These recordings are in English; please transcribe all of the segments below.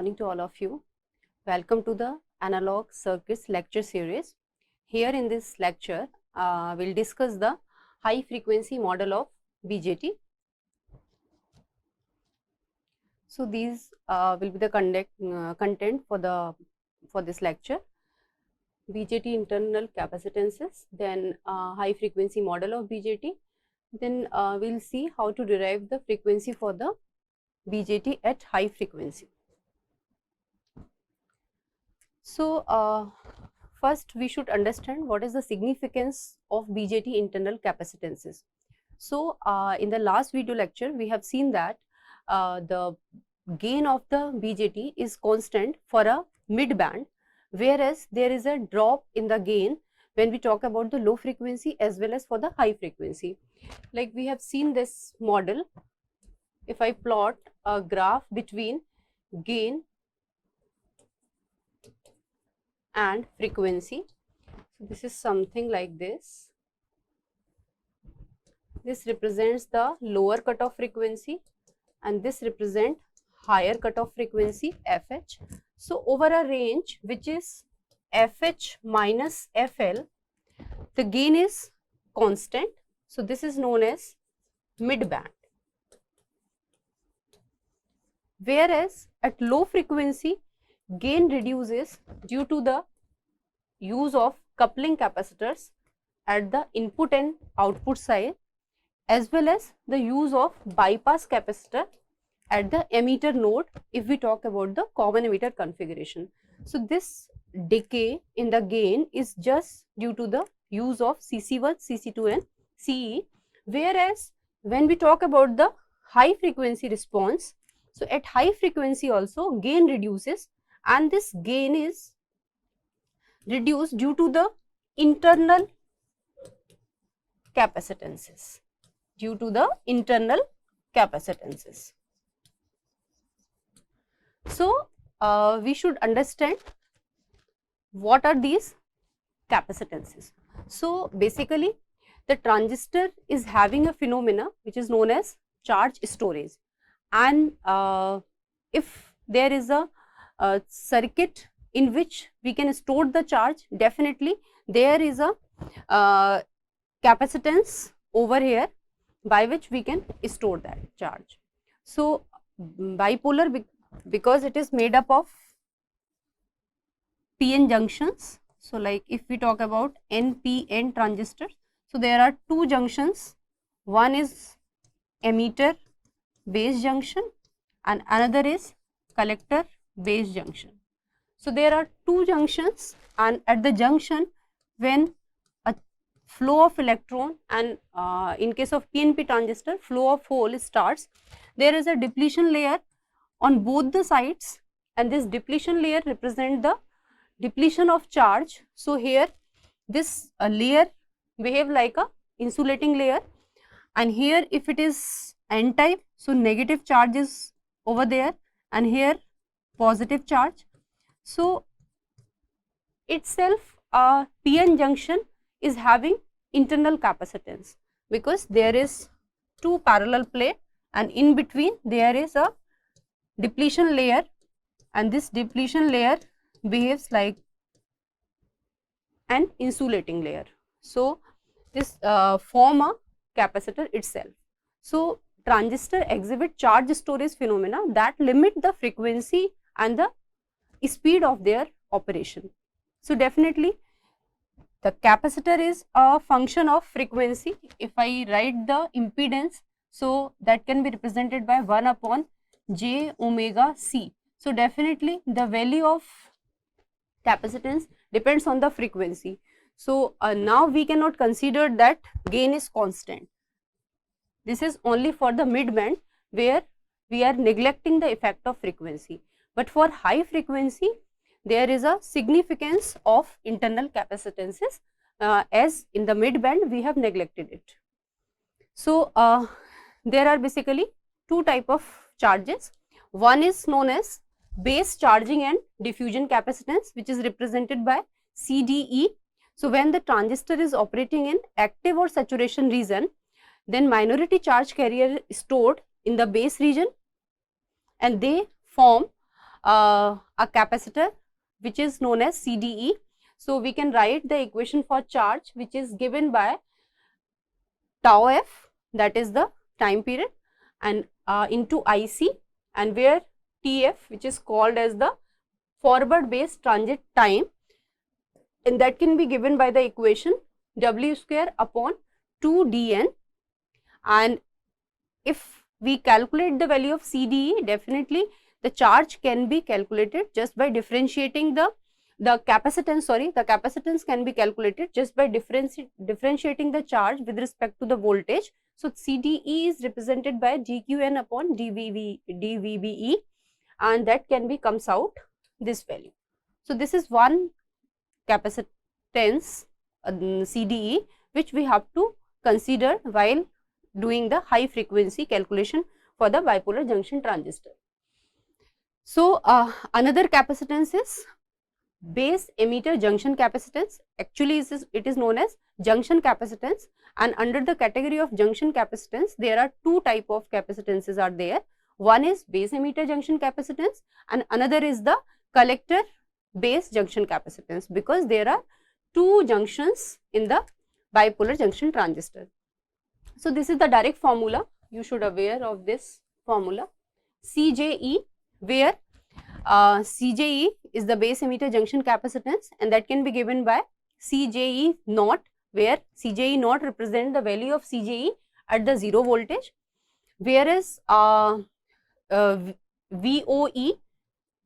morning to all of you. Welcome to the Analog Circuits lecture series. Here in this lecture, we'll discuss the high frequency model of BJT. So these will be the content for this lecture. BJT internal capacitances, then high frequency model of BJT. Then we'll see how to derive the frequency for the BJT at high frequency. So first we should understand what is the significance of BJT internal capacitances. So in the last video lecture we have seen that the gain of the BJT is constant for a mid band, whereas there is a drop in the gain when we talk about the low frequency as well as for the high frequency. Like we have seen this model. If I plot a graph between gain and frequency, so this is something like this. This represents the lower cutoff frequency and this represents higher cutoff frequency FH. So over a range which is FH minus FL, the gain is constant. So this is known as mid band. Whereas at low frequency, gain reduces due to the use of coupling capacitors at the input and output side, as well as the use of bypass capacitor at the emitter node if we talk about the common emitter configuration. So this decay in the gain is just due to the use of CC1, CC2 and CE, whereas when we talk about the high frequency response, so at high frequency also gain reduces, and this gain is reduced due to the internal capacitances, So we should understand what are these capacitances. So basically the transistor is having a phenomena which is known as charge storage, and if there is a circuit in which we can store the charge, definitely there is a capacitance over here by which we can store that charge. So bipolar, because it is made up of PN junctions. So like if we talk about NPN transistors, so there are two junctions. One is emitter base junction and another is collector base junction. So there are two junctions, and at the junction when a flow of electron and in case of PNP transistor flow of hole starts, there is a depletion layer on both the sides, and this depletion layer represents the depletion of charge. So here this layer behave like a insulating layer, and here if it is N type, so negative charge is over there and here positive charge. So itself a PN junction is having internal capacitance because there is two parallel plate and in between there is a depletion layer, and this depletion layer behaves like an insulating layer. So this form a capacitor itself. So transistor exhibit charge storage phenomena that limit the frequency and the speed of their operation. So definitely the capacitor is a function of frequency. If I write the impedance, so that can be represented by 1 upon j omega c. So definitely the value of capacitance depends on the frequency. So now we cannot consider that gain is constant. This is only for the mid band where we are neglecting the effect of frequency. But for high frequency, there is a significance of internal capacitances, as in the mid band we have neglected it. So there are basically two type of charges. One is known as base charging and diffusion capacitance, which is represented by CDE. So when the transistor is operating in active or saturation region, then minority charge carrier is stored in the base region and they form a capacitor which is known as CDE. So we can write the equation for charge, which is given by tau f, that is the time period, and into IC, and where TF, which is called as the forward base transit time, and that can be given by the equation W square upon 2dn. And if we calculate the value of CDE, definitely the charge can be calculated just by differentiating the capacitance, the capacitance can be calculated just by differentiating the charge with respect to the voltage. So CDE is represented by dQn upon dVBE, and that can be comes out this value. So this is one capacitance CDE which we have to consider while doing the high frequency calculation for the bipolar junction transistor. So another capacitance is base emitter junction capacitance. Actually it is known as junction capacitance, and under the category of junction capacitance there are two type of capacitances are there. One is base emitter junction capacitance and another is the collector base junction capacitance, because there are two junctions in the bipolar junction transistor. So this is the direct formula, you should aware of this formula, CJE, where CJE is the base emitter junction capacitance, and that can be given by CJE naught, where CJE naught represent the value of CJE at the 0 voltage, whereas VOE,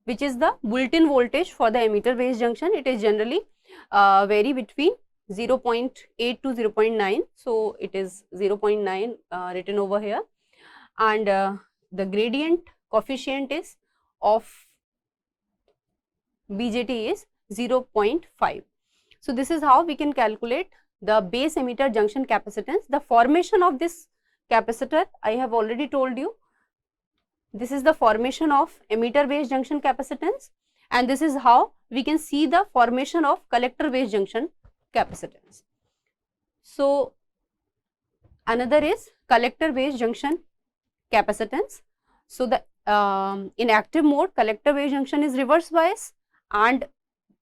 which is the built-in voltage for the emitter base junction, it is generally vary between 0.8 to 0.9, so it is 0.9 written over here, and the gradient coefficient is of BJT is 0.5. So this is how we can calculate the base emitter junction capacitance. The formation of this capacitor I have already told you. This is the formation of emitter base junction capacitance, and this is how we can see the formation of collector base junction capacitance. So another is collector base junction capacitance. So the in active mode collector base junction is reverse bias, and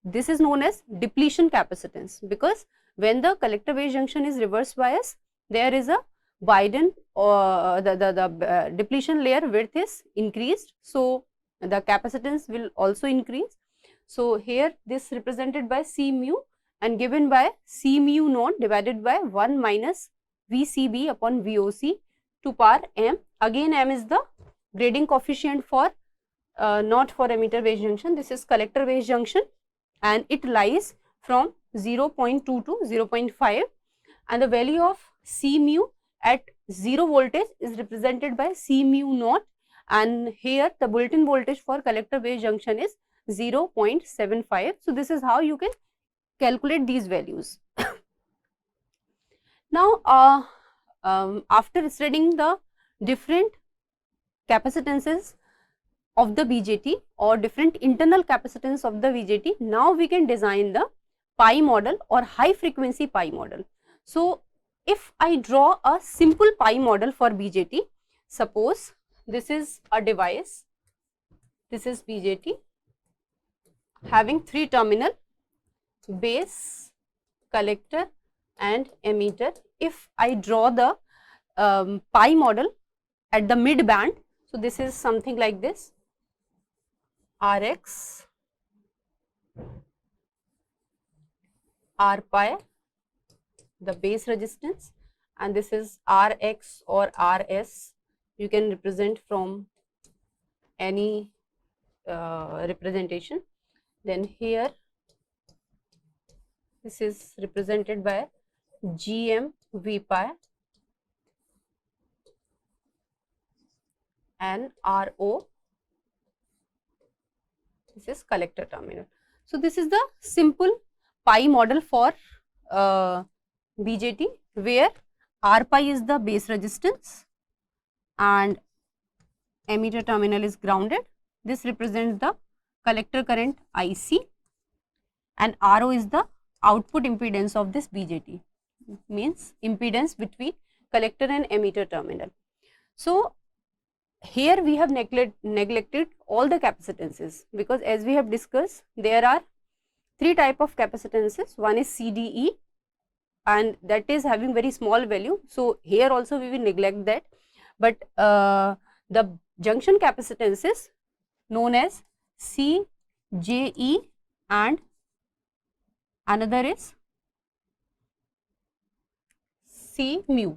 this is known as depletion capacitance, because when the collector base junction is reverse bias, there is a widen or the depletion layer width is increased, so the capacitance will also increase. So here this represented by C mu and given by C mu naught divided by 1 minus VCB upon VOC to power m. Again m is the grading coefficient for not for emitter base junction, this is collector base junction, and it lies from 0.2 to 0.5, and the value of C mu at 0 voltage is represented by C mu naught, and here the built-in voltage for collector base junction is 0.75. So this is how you can calculate these values. Now after studying the different capacitances of the BJT or different internal capacitance of the BJT, now we can design the pi model or high frequency pi model. So if I draw a simple pi model for BJT, suppose this is a device, this is BJT having 3 terminal, base, collector and emitter. If I draw the pi model at the mid band, so this is something like this, Rx, R pi, the base resistance, and this is Rx or Rs, you can represent from any representation. Then here this is represented by Gm V pi and Ro, this is collector terminal. So this is the simple pi model for BJT, where R pi is the base resistance and emitter terminal is grounded. This represents the collector current IC, and Ro is the output impedance of this BJT, means impedance between collector and emitter terminal. So here we have neglected all the capacitances, because as we have discussed, there are three type of capacitances. One is CDE, and that is having very small value. So here also we will neglect that, but the junction capacitances known as CJE and another is C mu.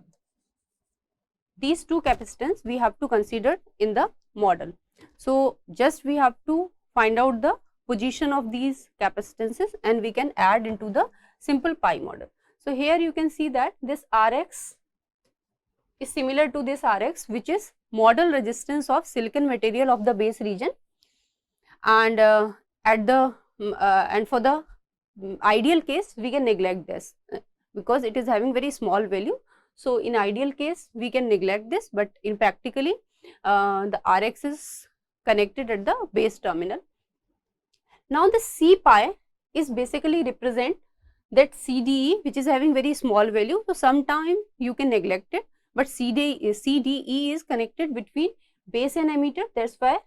These two capacitance we have to consider in the model. So just we have to find out the position of these capacitances and we can add into the simple pi model. So here you can see that this Rx is similar to this Rx, which is model resistance of silicon material of the base region, and and for the ideal case we can neglect this because it is having very small value. So in ideal case we can neglect this, but in practically the Rx is connected at the base terminal. Now the C pi is basically represent that CDE, which is having very small value. So sometime you can neglect it, but CDE is connected between base and emitter. That's why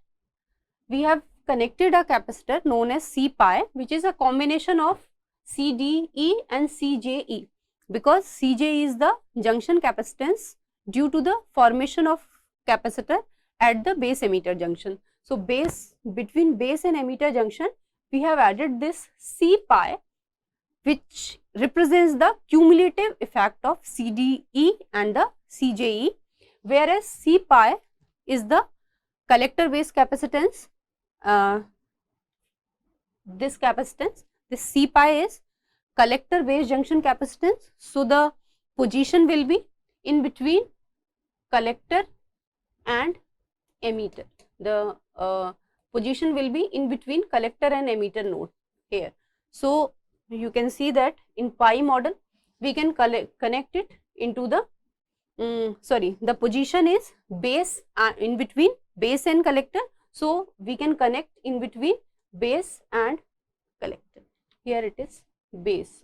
we have connected a capacitor known as C pi, which is a combination of CDE and CJE, because CJ is the junction capacitance due to the formation of capacitor at the base emitter junction. So between base and emitter junction we have added this C pi, which represents the cumulative effect of CDE and the CJE, whereas C pi is the collector base capacitance. This capacitance, this C pi is collector base junction capacitance. So the position will be in between collector and emitter. The position will be in between collector and emitter node here. So you can see that in pi model we can connect it into the the position is base in between base and collector. So we can connect in between base and collector. Here it is base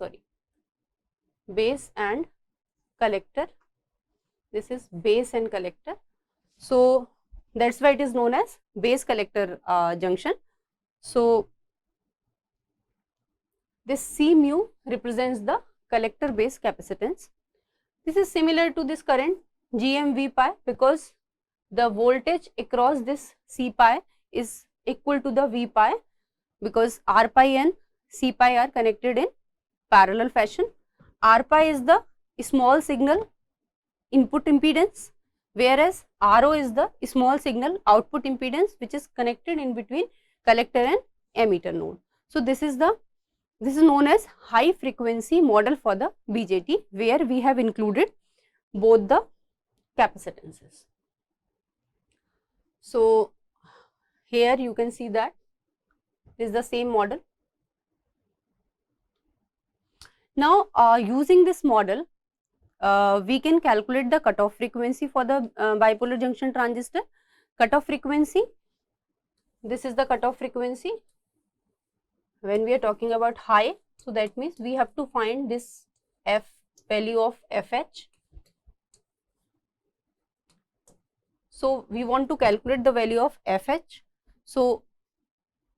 and collector. This is base and collector. So that's why it is known as base collector junction. So this C mu represents the collector base capacitance. This is similar to this current GMV pi, because the voltage across this C pi is equal to the V pi, because R pi and C pi are connected in parallel fashion. R pi is the small signal input impedance, whereas RO is the small signal output impedance, which is connected in between collector and emitter node. So this is known as high frequency model for the BJT, where we have included both the capacitances. So here you can see that this is the same model. Now using this model we can calculate the cutoff frequency for the bipolar junction transistor. Cutoff frequency, this is the cutoff frequency when we are talking about high. So that means we have to find this value of FH. So we want to calculate the value of FH. So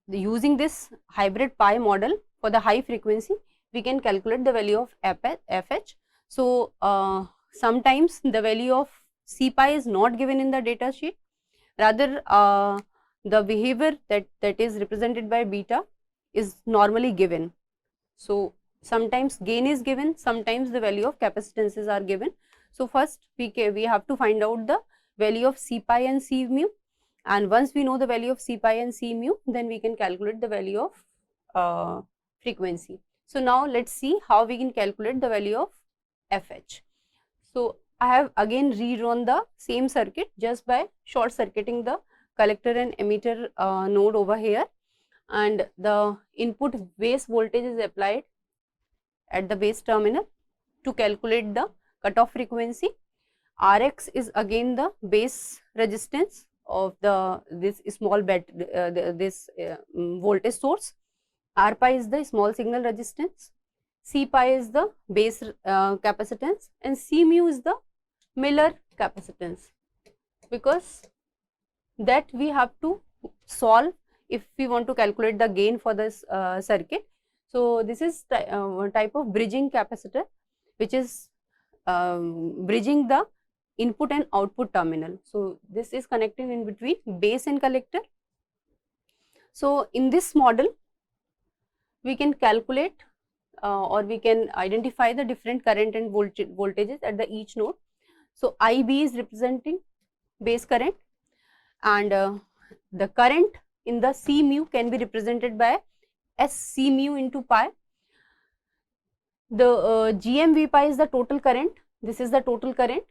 using this hybrid pi model for the high frequency, we can calculate the value of FH. So sometimes the value of C pi is not given in the data sheet, rather the behavior that is represented by beta is normally given. So sometimes gain is given, sometimes the value of capacitances are given. So first we have to find out the value of C pi and C mu, and once we know the value of C pi and C mu, then we can calculate the value of frequency. So now let's see how we can calculate the value of FH. So I have again redrawn the same circuit just by short circuiting the collector and emitter node over here, and the input base voltage is applied at the base terminal to calculate the cutoff frequency. Rx is again the base resistance of this small voltage source. R pi is the small signal resistance, C pi is the base capacitance, and C mu is the Miller capacitance, because that we have to solve if we want to calculate the gain for this circuit. So this is type of bridging capacitor, which is bridging the input and output terminal. So this is connecting in between base and collector. So in this model, we can calculate or we can identify the different current and voltages at the each node. So IB is representing base current, and the current in the C mu can be represented by S C mu into pi. The GMV pi is the total current. This is the total current,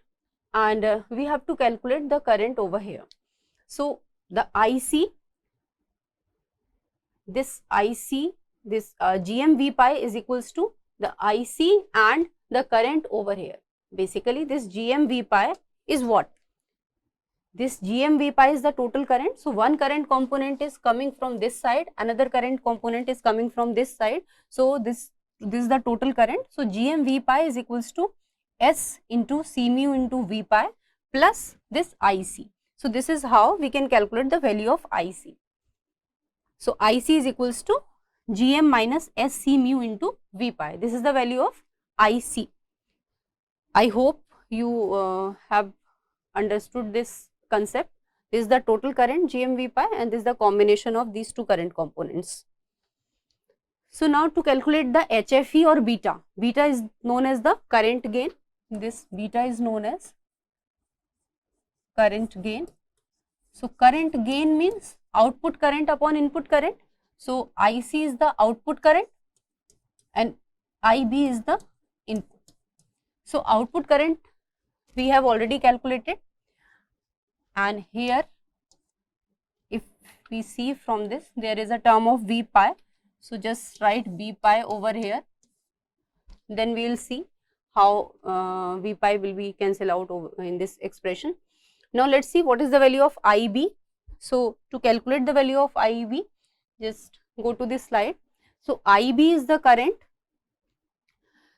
and we have to calculate the current over here. So the IC, this IC, this GMV pi is equals to the IC and the current over here. Basically, this GMV pi is what? This GMV pi is the total current. So one current component is coming from this side, another current component is coming from this side. So this is the total current. So GMV pi is equals to S into C mu into V pi plus this IC. So this is how we can calculate the value of IC. So IC is equals to GM minus SC mu into V pi. This is the value of IC. I hope you have understood this concept. This is the total current GMV pi, and this is the combination of these two current components. So now to calculate the HFE or beta. Beta is known as the current gain. This beta is known as current gain. So current gain means output current upon input current. So IC is the output current and IB is the input. So output current we have already calculated, and here if we see from this, there is a term of V pi. So just write V pi over here, then we will see how V pi will be cancelled out over in this expression. Now let's see what is the value of IB. So to calculate the value of IB, just go to this slide. So IB is the current.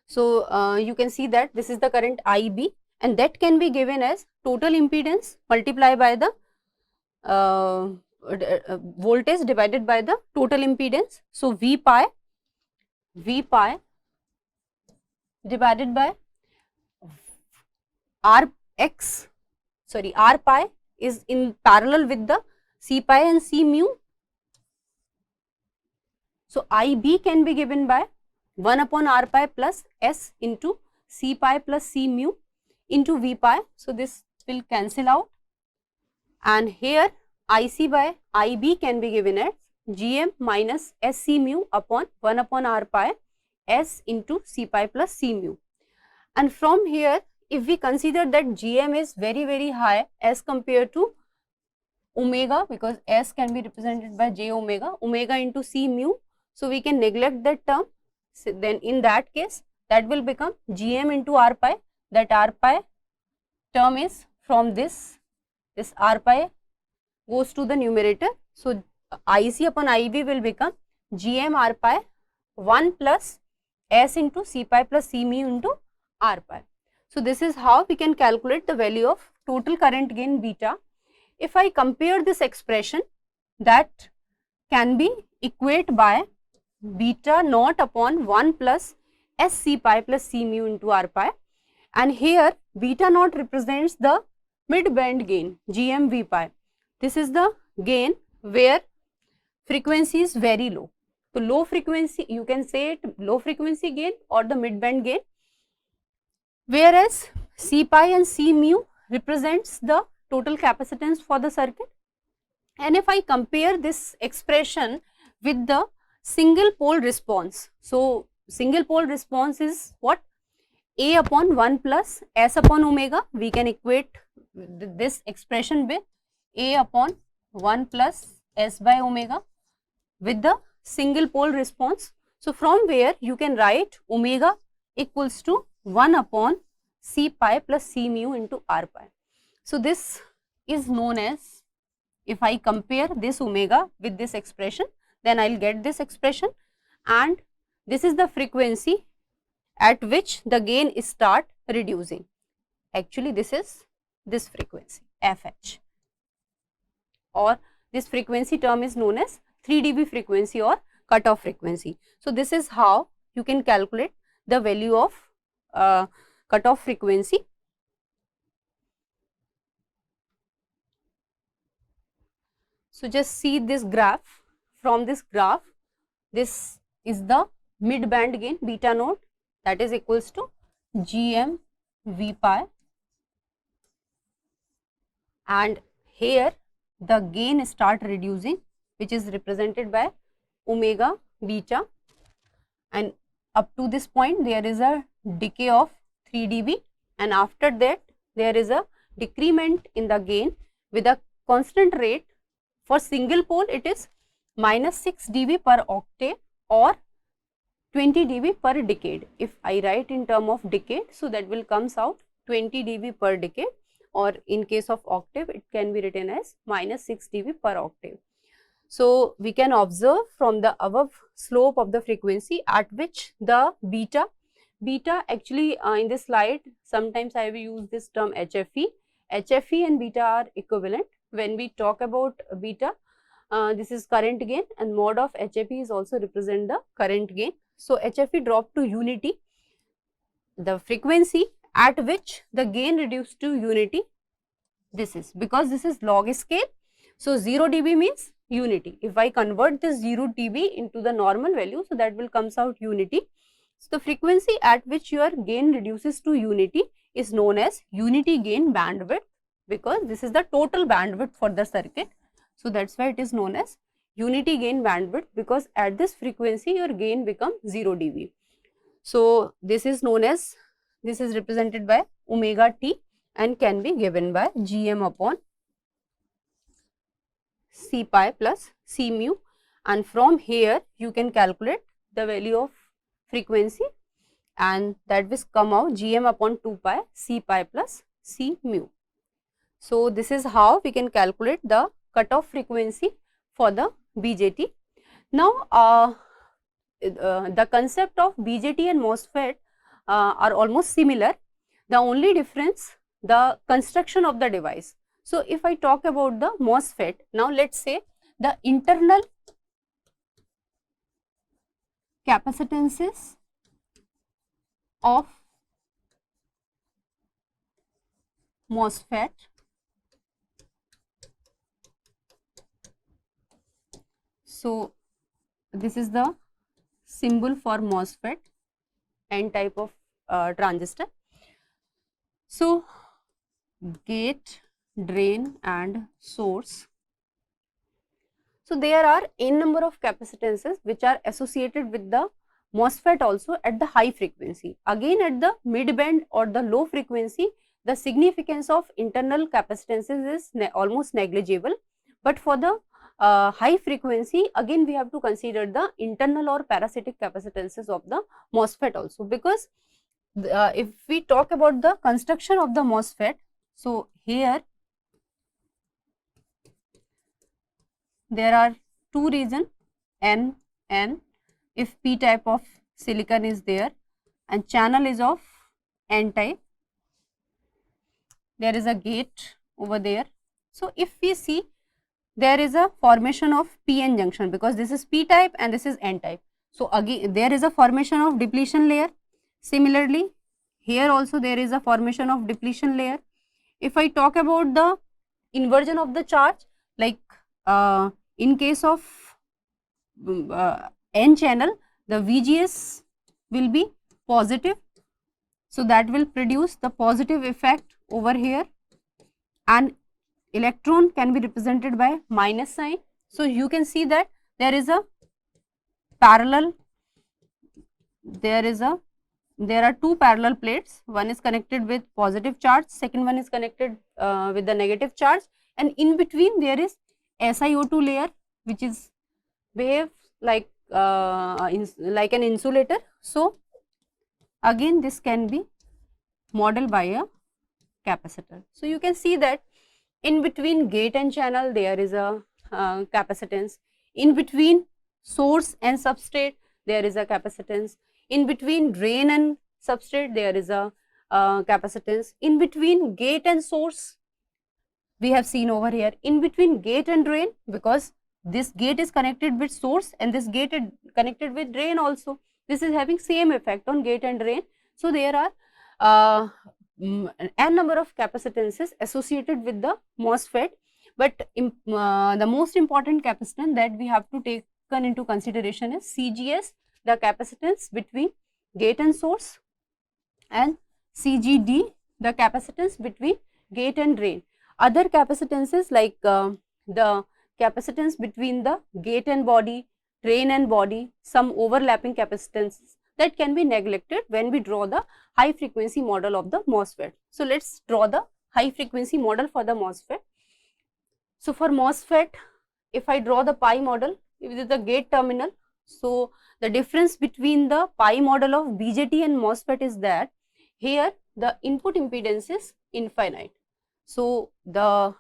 So you can see that this is the current IB, and that can be given as total impedance multiplied by the voltage divided by the total impedance. So V pi divided by R pi is in parallel with the C pi and C mu. So IB can be given by 1 upon R pi plus S into C pi plus C mu into V pi. So this will cancel out, and here IC by IB can be given as GM minus SC mu upon 1 upon R pi S into C pi plus C mu. And from here, if we consider that GM is very high as compared to omega, because S can be represented by J omega into C mu, so we can neglect that term. So then in that case, that will become GM into R pi. That R pi term is from this R pi goes to the numerator. So IC upon IB will become GM R pi 1 plus S into C pi plus C mu into R pi. So this is how we can calculate the value of total current gain beta. If I compare this expression, that can be equated by beta naught upon 1 plus SC pi plus C mu into R pi, and here beta naught represents the mid band gain GMV pi. This is the gain where frequency is very low. So low frequency, you can say it low frequency gain or the mid band gain, whereas C pi and C mu represents the total capacitance for the circuit. And if I compare this expression with the single pole response, so single pole response is what? A upon 1 plus S upon omega. We can equate this expression with A upon 1 plus S by omega with the single pole response. So from where you can write omega equals to 1 upon C pi plus C mu into R pi. So this is known as, if I compare this omega with this expression, then I will get this expression, and this is the frequency at which the gain start reducing. Actually this is this frequency FH. or this frequency term is known as 3 dB frequency or cutoff frequency. So this is how you can calculate the value of cutoff frequency. So just see this graph. From this graph, this is the mid band gain beta node, that is equals to GM V pi, and here the gain start reducing, which is represented by omega beta, and up to this point there is a decay of 3 dB, and after that there is a decrement in the gain with a constant rate. For single pole it is minus 6 dB per octave or 20 dB per decade. If I write in term of decade, so that will comes out 20 dB per decade, or in case of octave it can be written as minus 6 dB per octave. So we can observe from the above slope of the frequency at which the beta actually in this slide sometimes I will use this term HFE. HFE and beta are equivalent. When we talk about beta, this is current gain, and mod of HFE is also represent the current gain. So HFE dropped to unity, the frequency at which the gain reduced to unity, this is because this is log scale. So 0 dB means unity. If I convert this 0 dB into the normal value, so that will comes out unity. So the frequency at which your gain reduces to unity is known as unity gain bandwidth, because this is the total bandwidth for the circuit. So that's why it is known as unity gain bandwidth, because at this frequency your gain becomes 0 dB. So this is known as, this is represented by omega t and can be given by Gm upon C pi plus C mu, and from here you can calculate the value of frequency, and that will come out Gm upon 2 pi C pi plus C mu. So this is how we can calculate the cutoff frequency for the BJT. Now the concept of BJT and MOSFET are almost similar. The only difference, the construction of the device. So if I talk about the MOSFET, now let's say the internal capacitances of MOSFET so this is the symbol for MOSFET, N type of transistor. So gate, drain and source. So there are n number of capacitances which are associated with the MOSFET also at the high frequency. Again at the mid band or the low frequency, the significance of internal capacitances is almost negligible, but for the high frequency again we have to consider the internal or parasitic capacitances of the MOSFET also, because if we talk about the construction of the MOSFET, so here there are two regions N, if P type of silicon is there and channel is of N type, there is a gate over there. So if we see, there is a formation of PN junction, because this is P type and this is N type. So again there is a formation of depletion layer. Similarly here also there is a formation of depletion layer. If I talk about the inversion of the charge, like in case of N channel, the VGS will be positive, so that will produce the positive effect over here, and electron can be represented by minus sign. So you can see that there is a parallel, there are two parallel plates, one is connected with positive charge, second one is connected with the negative charge, and in between there is SiO2 layer which is behave like an insulator. So again this can be modeled by a capacitor. So you can see that in between gate and channel there is a capacitance, in between source and substrate there is a capacitance, in between drain and substrate there is a capacitance, in between gate and source we have seen over here. In between gate and drain, because this gate is connected with source and this gate is connected with drain also. This is having same effect on gate and drain. So there are n number of capacitances associated with the MOSFET, but the most important capacitance that we have to take into consideration is CGS, the capacitance between gate and source, and CGD, the capacitance between gate and drain. Other capacitances like the capacitance between the gate and body, drain and body, some overlapping capacitances, that can be neglected when we draw the high frequency model of the MOSFET. So let's draw the high frequency model for the MOSFET. So for MOSFET, if I draw the pi model, if it is the gate terminal, so the difference between the pi model of BJT and MOSFET is that here the input impedance is infinite. So the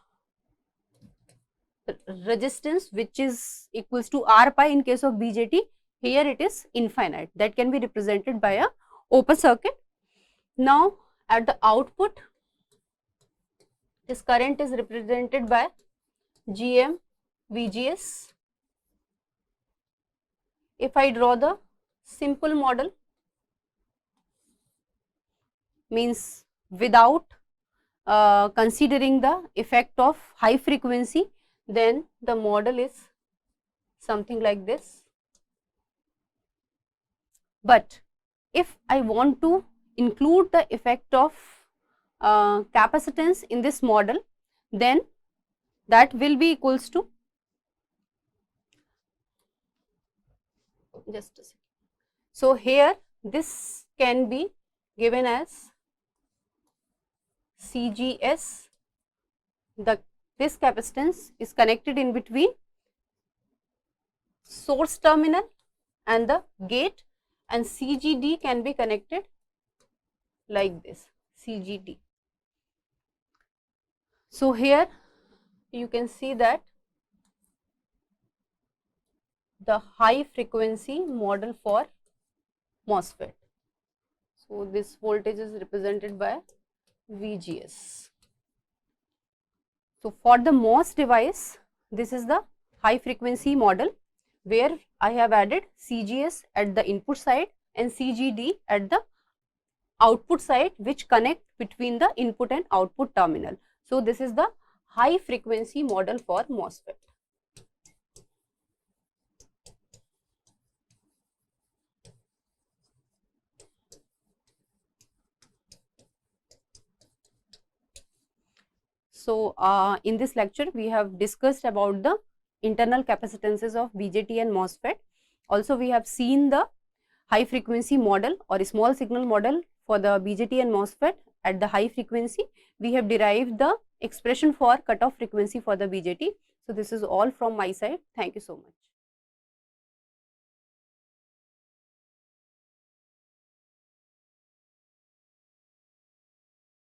resistance which is equals to R pi in case of BJT, here it is infinite. That can be represented by a open circuit. Now at the output, this current is represented by GM VGS. If I draw the simple model, means without considering the effect of high frequency, then the model is something like this. But if I want to include the effect of capacitance in this model, then that will be equals to, just a second. So here this can be given as CGS. This capacitance is connected in between source terminal and the gate, and CGD can be connected like this, CGD. So here you can see that the high frequency model for MOSFET. So this voltage is represented by VGS. So for the MOS device, this is the high frequency model where I have added CGS at the input side and CGD at the output side, which connect between the input and output terminal. So this is the high frequency model for MOSFET. So in this lecture we have discussed about the internal capacitances of BJT and MOSFET. Also we have seen the high frequency model or small signal model for the BJT and MOSFET at the high frequency. We have derived the expression for cutoff frequency for the BJT. So this is all from my side. Thank you so much.